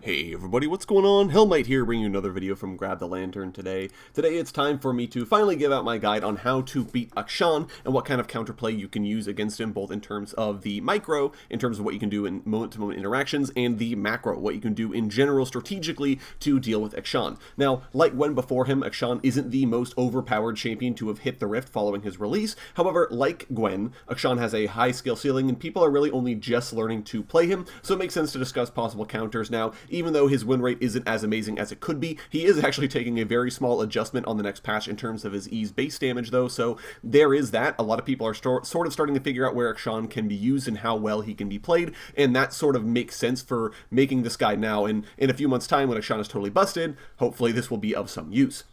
Hey everybody, what's going on? Hellmite here, bringing you another video from Grab the Lantern today. Today it's time for me to finally give out my guide on how to beat Akshan and what kind of counterplay you can use against him, both in terms of the micro, in terms of what you can do in moment-to-moment interactions, and the macro, what you can do in general strategically to deal with Akshan. Now, like Gwen before him, Akshan isn't the most overpowered champion to have hit the Rift following his release. However, like Gwen, Akshan has a high skill ceiling and people are really only just learning to play him, so it makes sense to discuss possible counters now. Even though his win rate isn't as amazing as it could be, he is actually taking a very small adjustment on the next patch in terms of his E's base damage though, so there is that. A lot of people are sort of starting to figure out where Akshan can be used and how well he can be played, and that sort of makes sense for making this guide now, and in a few months' time when Akshan is totally busted, hopefully this will be of some use.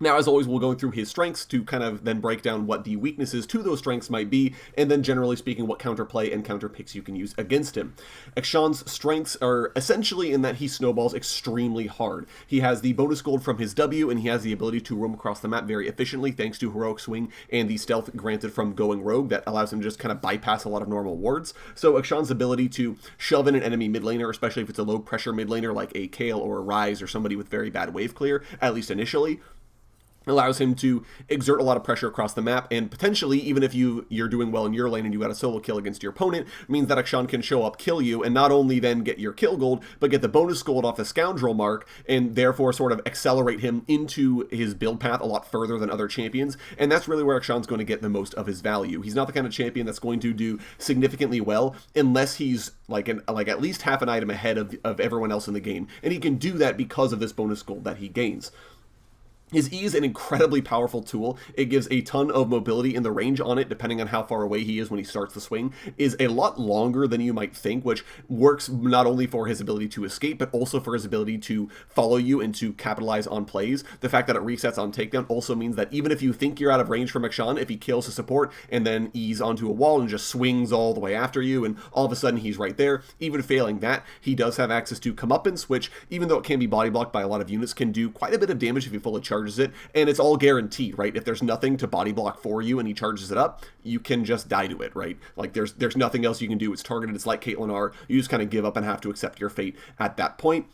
Now, as always, we'll go through his strengths to kind of then break down what the weaknesses to those strengths might be, and then generally speaking, what counterplay and counter picks you can use against him. Akshan's strengths are essentially in that he snowballs extremely hard. He has the bonus gold from his W, and he has the ability to roam across the map very efficiently thanks to Heroic Swing and the stealth granted from going rogue that allows him to just kind of bypass a lot of normal wards. So Akshan's ability to shove in an enemy mid laner, especially if it's a low pressure mid laner like a Kale or a Ryze or somebody with very bad wave clear, at least initially, allows him to exert a lot of pressure across the map, and potentially, even if you're doing well in your lane and you got a solo kill against your opponent, means that Akshan can show up, kill you, and not only then get your kill gold, but get the bonus gold off the scoundrel mark, and therefore sort of accelerate him into his build path a lot further than other champions, and that's really where Akshan's going to get the most of his value. He's not the kind of champion that's going to do significantly well unless he's like at least half an item ahead of everyone else in the game, and he can do that because of this bonus gold that he gains. His E is an incredibly powerful tool. It gives a ton of mobility, and the range on it, depending on how far away he is when he starts the swing, is a lot longer than you might think, which works not only for his ability to escape, but also for his ability to follow you and to capitalize on plays. The fact that it resets on takedown also means that even if you think you're out of range from Akshan, if he kills a support and then E's onto a wall and just swings all the way after you, and all of a sudden he's right there, even failing that, he does have access to comeuppance, which, even though it can be body blocked by a lot of units, can do quite a bit of damage if you fully charge it, and it's all guaranteed, right? If there's nothing to body block for you and he charges it up, you can just die to it, right? Like there's nothing else you can do. It's targeted. It's like Caitlyn R. You just kind of give up and have to accept your fate at that point.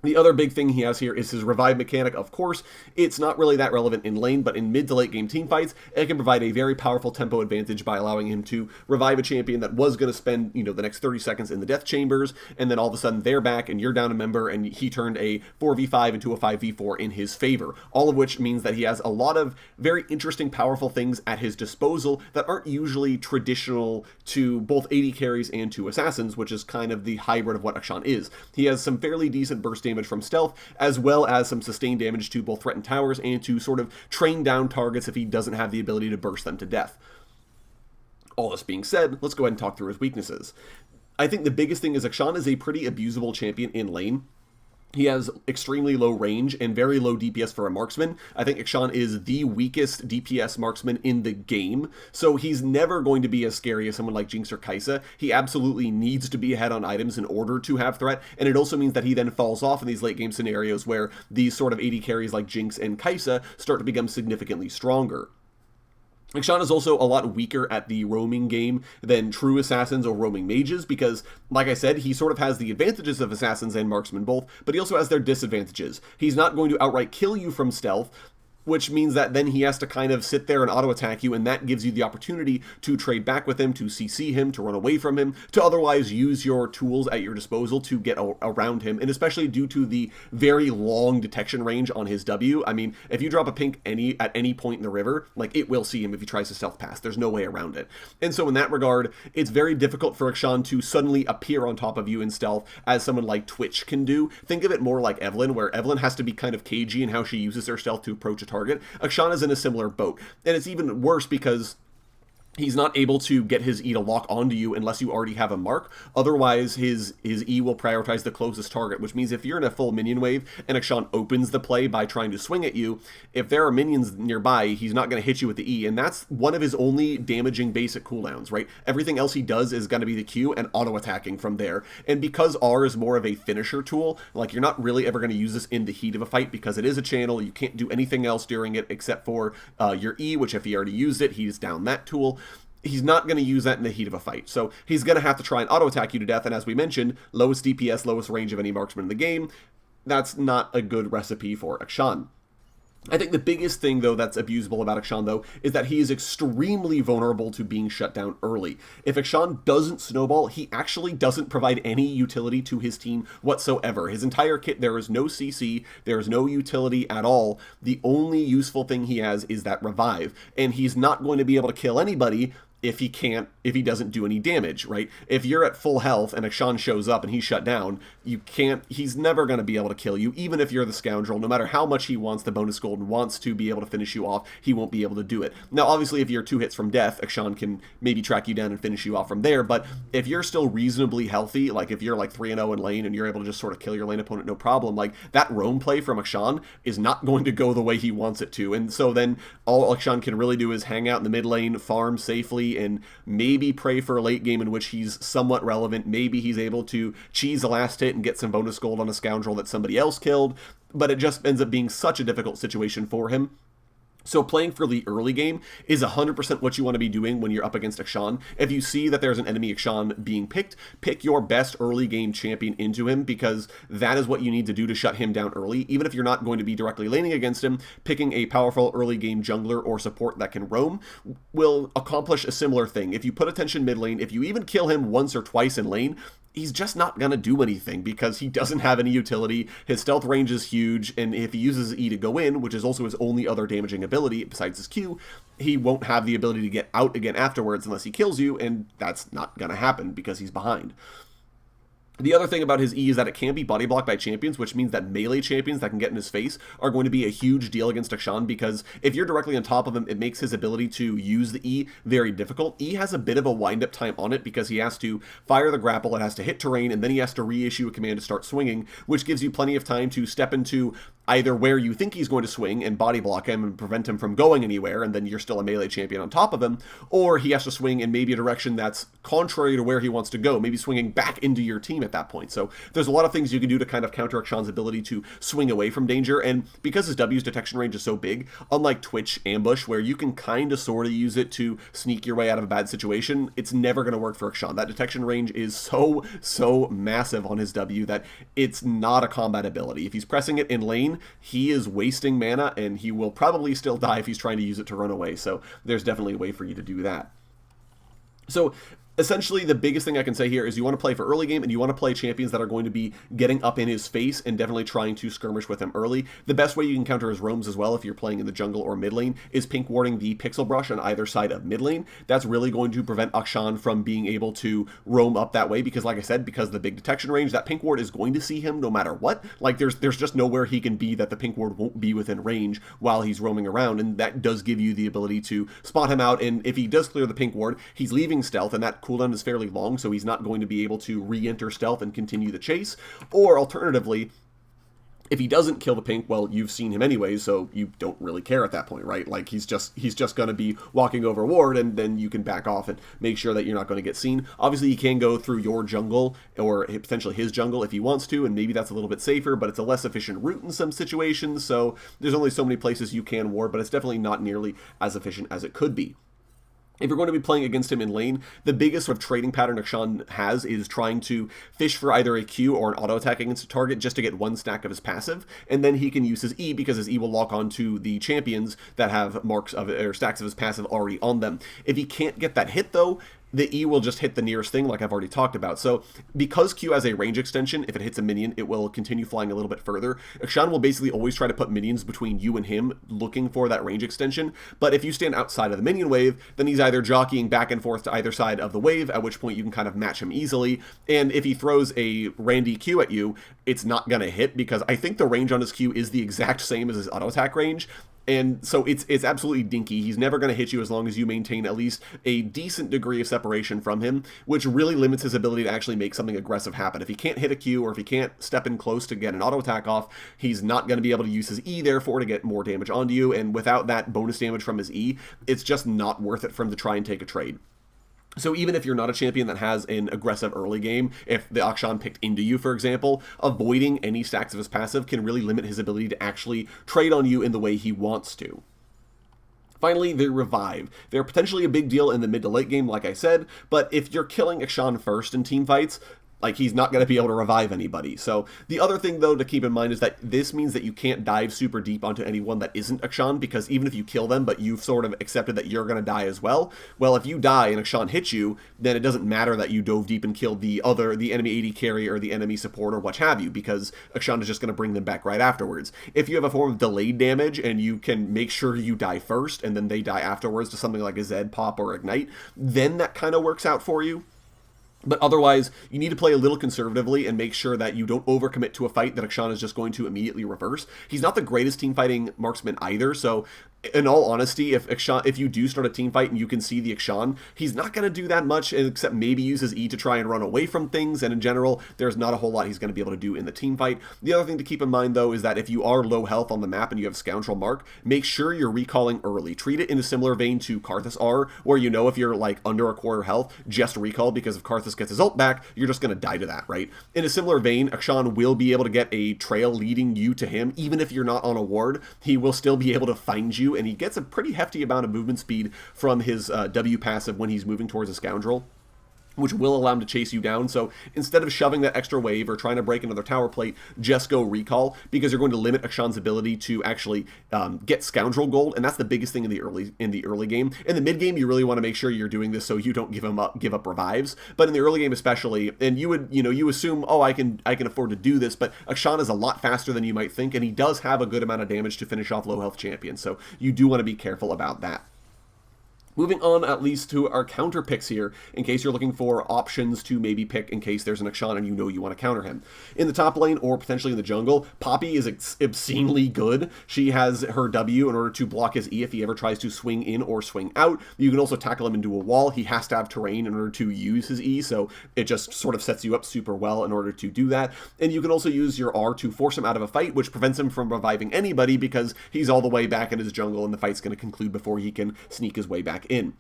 The other big thing he has here is his revive mechanic. Of course, it's not really that relevant in lane, but in mid to late game team fights, it can provide a very powerful tempo advantage by allowing him to revive a champion that was going to spend, the next 30 seconds in the death chambers, and then all of a sudden they're back and you're down a member, and he turned a 4v5 into a 5v4 in his favor. All of which means that he has a lot of very interesting, powerful things at his disposal that aren't usually traditional to both AD carries and to assassins, which is kind of the hybrid of what Akshan is. He has some fairly decent burst damage from stealth, as well as some sustained damage to both threatened towers and to sort of train down targets if he doesn't have the ability to burst them to death. All this being said, let's go ahead and talk through his weaknesses. I think the biggest thing is Akshan is a pretty abusable champion in lane. He has extremely low range and very low DPS for a marksman. I think Akshan is the weakest DPS marksman in the game, so he's never going to be as scary as someone like Jinx or Kai'Sa. He absolutely needs to be ahead on items in order to have threat, and it also means that he then falls off in these late game scenarios where these sort of AD carries like Jinx and Kai'Sa start to become significantly stronger. Akshan is also a lot weaker at the roaming game than true assassins or roaming mages because, like I said, he sort of has the advantages of assassins and marksmen both, but he also has their disadvantages. He's not going to outright kill you from stealth, which means that then he has to kind of sit there and auto-attack you, and that gives you the opportunity to trade back with him, to CC him, to run away from him, to otherwise use your tools at your disposal to get around him, and especially due to the very long detection range on his W. I mean, if you drop a pink at any point in the river, like, it will see him if he tries to stealth pass. There's no way around it. And so in that regard, it's very difficult for Akshan to suddenly appear on top of you in stealth as someone like Twitch can do. Think of it more like Evelynn, where Evelynn has to be kind of cagey in how she uses her stealth to approach a target. Akshan is in a similar boat, and it's even worse because he's not able to get his E to lock onto you unless you already have a mark. Otherwise, his E will prioritize the closest target, which means if you're in a full minion wave and Akshan opens the play by trying to swing at you, if there are minions nearby, he's not going to hit you with the E, and that's one of his only damaging basic cooldowns, right? Everything else he does is going to be the Q and auto-attacking from there. And because R is more of a finisher tool, like, you're not really ever going to use this in the heat of a fight because it is a channel. You can't do anything else during it except for your E, which if he already used it, he's down that tool. he's not going to use that in the heat of a fight. So he's going to have to try and auto-attack you to death, and as we mentioned, lowest DPS, lowest range of any marksman in the game. That's not a good recipe for Akshan. I think the biggest thing, though, that's abusable about Akshan, though, is that he is extremely vulnerable to being shut down early. If Akshan doesn't snowball, he actually doesn't provide any utility to his team whatsoever. His entire kit, there is no CC, there is no utility at all. The only useful thing he has is that revive, and he's not going to be able to kill anybody if he doesn't do any damage, right? If you're at full health and Akshan shows up and he's shut down, he's never going to be able to kill you, even if you're the scoundrel. No matter how much he wants the bonus gold and wants to be able to finish you off, he won't be able to do it. Now, obviously, if you're 2 hits from death, Akshan can maybe track you down and finish you off from there, but if you're still reasonably healthy, like if you're like 3-0 in lane and you're able to just sort of kill your lane opponent no problem, like that roam play from Akshan is not going to go the way he wants it to, and so then all Akshan can really do is hang out in the mid lane, farm safely, and maybe pray for a late game in which he's somewhat relevant. Maybe he's able to cheese the last hit and get some bonus gold on a scoundrel that somebody else killed, but it just ends up being such a difficult situation for him. So playing for the early game is 100% what you want to be doing when you're up against Akshan. If you see that there's an enemy Akshan being picked, pick your best early game champion into him, because that is what you need to do to shut him down early. Even if you're not going to be directly laning against him, picking a powerful early game jungler or support that can roam will accomplish a similar thing. If you put attention mid lane, if you even kill him once or twice in lane, he's just not going to do anything because he doesn't have any utility. His stealth range is huge, and if he uses E to go in, which is also his only other damaging ability besides his Q, he won't have the ability to get out again afterwards unless he kills you, and that's not going to happen because he's behind. The other thing about his E is that it can be body blocked by champions, which means that melee champions that can get in his face are going to be a huge deal against Akshan, because if you're directly on top of him, it makes his ability to use the E very difficult. E has a bit of a wind-up time on it because he has to fire the grapple, it has to hit terrain, and then he has to reissue a command to start swinging, which gives you plenty of time to step into either where you think he's going to swing and body block him and prevent him from going anywhere, and then you're still a melee champion on top of him, or he has to swing in maybe a direction that's contrary to where he wants to go, maybe swinging back into your team at that point. So there's a lot of things you can do to kind of counter Akshan's ability to swing away from danger, and because his W's detection range is so big, unlike Twitch Ambush, where you can kind of sort of use it to sneak your way out of a bad situation, it's never going to work for Akshan. That detection range is so massive on his W that it's not a combat ability. If he's pressing it in lane, he is wasting mana, and he will probably still die if he's trying to use it to run away, so there's definitely a way for you to do that. So essentially, the biggest thing I can say here is you want to play for early game, and you want to play champions that are going to be getting up in his face and definitely trying to skirmish with him early. The best way you can counter his roams as well, if you're playing in the jungle or mid lane, is pink warding the pixel brush on either side of mid lane. That's really going to prevent Akshan from being able to roam up that way, because like I said, because of the big detection range, that pink ward is going to see him no matter what. Like there's just nowhere he can be that the pink ward won't be within range while he's roaming around, and that does give you the ability to spot him out. And if he does clear the pink ward, he's leaving stealth, and that cooldown is fairly long, so he's not going to be able to re-enter stealth and continue the chase. Or alternatively, if he doesn't kill the pink, well, you've seen him anyway, so you don't really care at that point, right? Like he's just going to be walking over ward, and then you can back off and make sure that you're not going to get seen. Obviously, he can go through your jungle or potentially his jungle if he wants to, and maybe that's a little bit safer, but it's a less efficient route in some situations, so there's only so many places you can ward, but it's definitely not nearly as efficient as it could be. If you're going to be playing against him in lane, the biggest sort of trading pattern Akshan has is trying to fish for either a Q or an auto attack against a target just to get one stack of his passive, and then he can use his E because his E will lock onto the champions that have marks of or stacks of his passive already on them. If he can't get that hit though, the E will just hit the nearest thing like I've already talked about. So because Q has a range extension, if it hits a minion, it will continue flying a little bit further. Akshan will basically always try to put minions between you and him looking for that range extension. But if you stand outside of the minion wave, then he's either jockeying back and forth to either side of the wave, at which point you can kind of match him easily. And if he throws a Randy Q at you, it's not going to hit because I think the range on his Q is the exact same as his auto attack range. And so it's absolutely dinky. He's never going to hit you as long as you maintain at least a decent degree of separation from him, which really limits his ability to actually make something aggressive happen. If he can't hit a Q or if he can't step in close to get an auto attack off, he's not going to be able to use his E, therefore, to get more damage onto you. And without that bonus damage from his E, it's just not worth it for him to try and take a trade. So even if you're not a champion that has an aggressive early game, if the Akshan picked into you, for example, avoiding any stacks of his passive can really limit his ability to actually trade on you in the way he wants to. Finally, they revive. They're potentially a big deal in the mid to late game, like I said, but if you're killing Akshan first in team fights, like, he's not going to be able to revive anybody. So the other thing, though, to keep in mind is that this means that you can't dive super deep onto anyone that isn't Akshan, because even if you kill them, but you've sort of accepted that you're going to die as well, well, if you die and Akshan hits you, then it doesn't matter that you dove deep and killed the enemy AD carry or the enemy support or what have you, because Akshan is just going to bring them back right afterwards. If you have a form of delayed damage and you can make sure you die first and then they die afterwards to something like a Zed pop or Ignite, then that kind of works out for you. But otherwise, you need to play a little conservatively and make sure that you don't overcommit to a fight that Akshan is just going to immediately reverse. He's not the greatest team-fighting marksman either, so in all honesty, if you do start a team fight and you can see the Akshan, he's not going to do that much except maybe use his E to try and run away from things, and in general, there's not a whole lot he's going to be able to do in the team fight. The other thing to keep in mind, though, is that if you are low health on the map and you have Scoundrel Mark, make sure you're recalling early. Treat it in a similar vein to Karthus R, where you know if you're like under a quarter health, just recall, because if Karthus gets his ult back, you're just going to die to that, right? In a similar vein, Akshan will be able to get a trail leading you to him, even if you're not on a ward. He will still be able to find you, and he gets a pretty hefty amount of movement speed from his W passive when he's moving towards a Scoundrel, which will allow him to chase you down. So instead of shoving that extra wave or trying to break another tower plate, just go recall, because you're going to limit Akshan's ability to actually get Scoundrel gold, and that's the biggest thing in the early game. In the mid game, you really want to make sure you're doing this so you don't give up revives. But in the early game especially, and you assume, oh, I can afford to do this, but Akshan is a lot faster than you might think, and he does have a good amount of damage to finish off low health champions. So you do want to be careful about that. Moving on at least to our counter picks here, in case you're looking for options to maybe pick in case there's an Akshan and you know you want to counter him. In the top lane or potentially in the jungle, Poppy is obscenely good. She has her W in order to block his E if he ever tries to swing in or swing out. You can also tackle him into a wall. He has to have terrain in order to use his E, so it just sort of sets you up super well in order to do that. And you can also use your R to force him out of a fight, which prevents him from reviving anybody because he's all the way back in his jungle and the fight's going to conclude before he can sneak his way back in.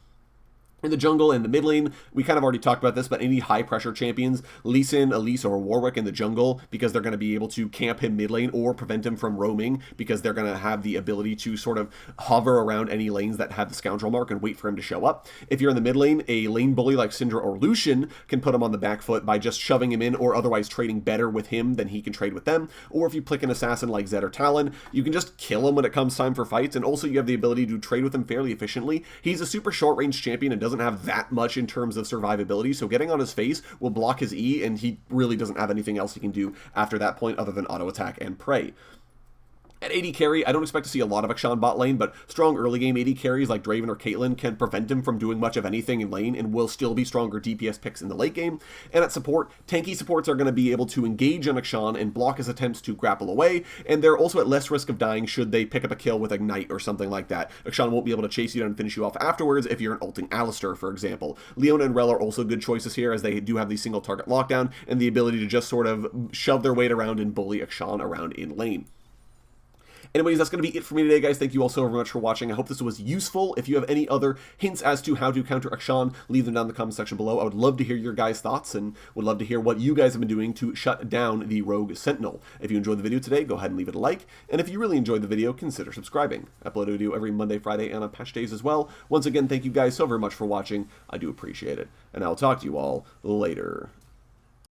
In the jungle and the mid lane, we kind of already talked about this, but any high pressure champions, Lee Sin, Elise, or Warwick in the jungle, because they're going to be able to camp him mid lane or prevent him from roaming, because they're going to have the ability to sort of hover around any lanes that have the Scoundrel Mark and wait for him to show up. If you're in the mid lane, a lane bully like Syndra or Lucian can put him on the back foot by just shoving him in or otherwise trading better with him than he can trade with them. Or if you pick an assassin like Zed or Talon, you can just kill him when it comes time for fights, and also you have the ability to trade with him fairly efficiently. He's a super short range champion and doesn't have that much in terms of survivability, so getting on his face will block his E, and he really doesn't have anything else he can do after that point other than auto attack and pray. At AD carry, I don't expect to see a lot of Akshan bot lane, but strong early game AD carries like Draven or Caitlyn can prevent him from doing much of anything in lane and will still be stronger DPS picks in the late game. And at support, tanky supports are going to be able to engage on Akshan and block his attempts to grapple away, and they're also at less risk of dying should they pick up a kill with Ignite or something like that. Akshan won't be able to chase you down and finish you off afterwards if you're an ulting Alistar, for example. Leona and Rell are also good choices here, as they do have the single target lockdown and the ability to just sort of shove their weight around and bully Akshan around in lane. Anyways, that's going to be it for me today, guys. Thank you all so very much for watching. I hope this was useful. If you have any other hints as to how to counter Akshan, leave them down in the comment section below. I would love to hear your guys' thoughts and would love to hear what you guys have been doing to shut down the Rogue Sentinel. If you enjoyed the video today, go ahead and leave it a like. And if you really enjoyed the video, consider subscribing. I upload a video every Monday, Friday, and on patch days as well. Once again, thank you guys so very much for watching. I do appreciate it. And I'll talk to you all later.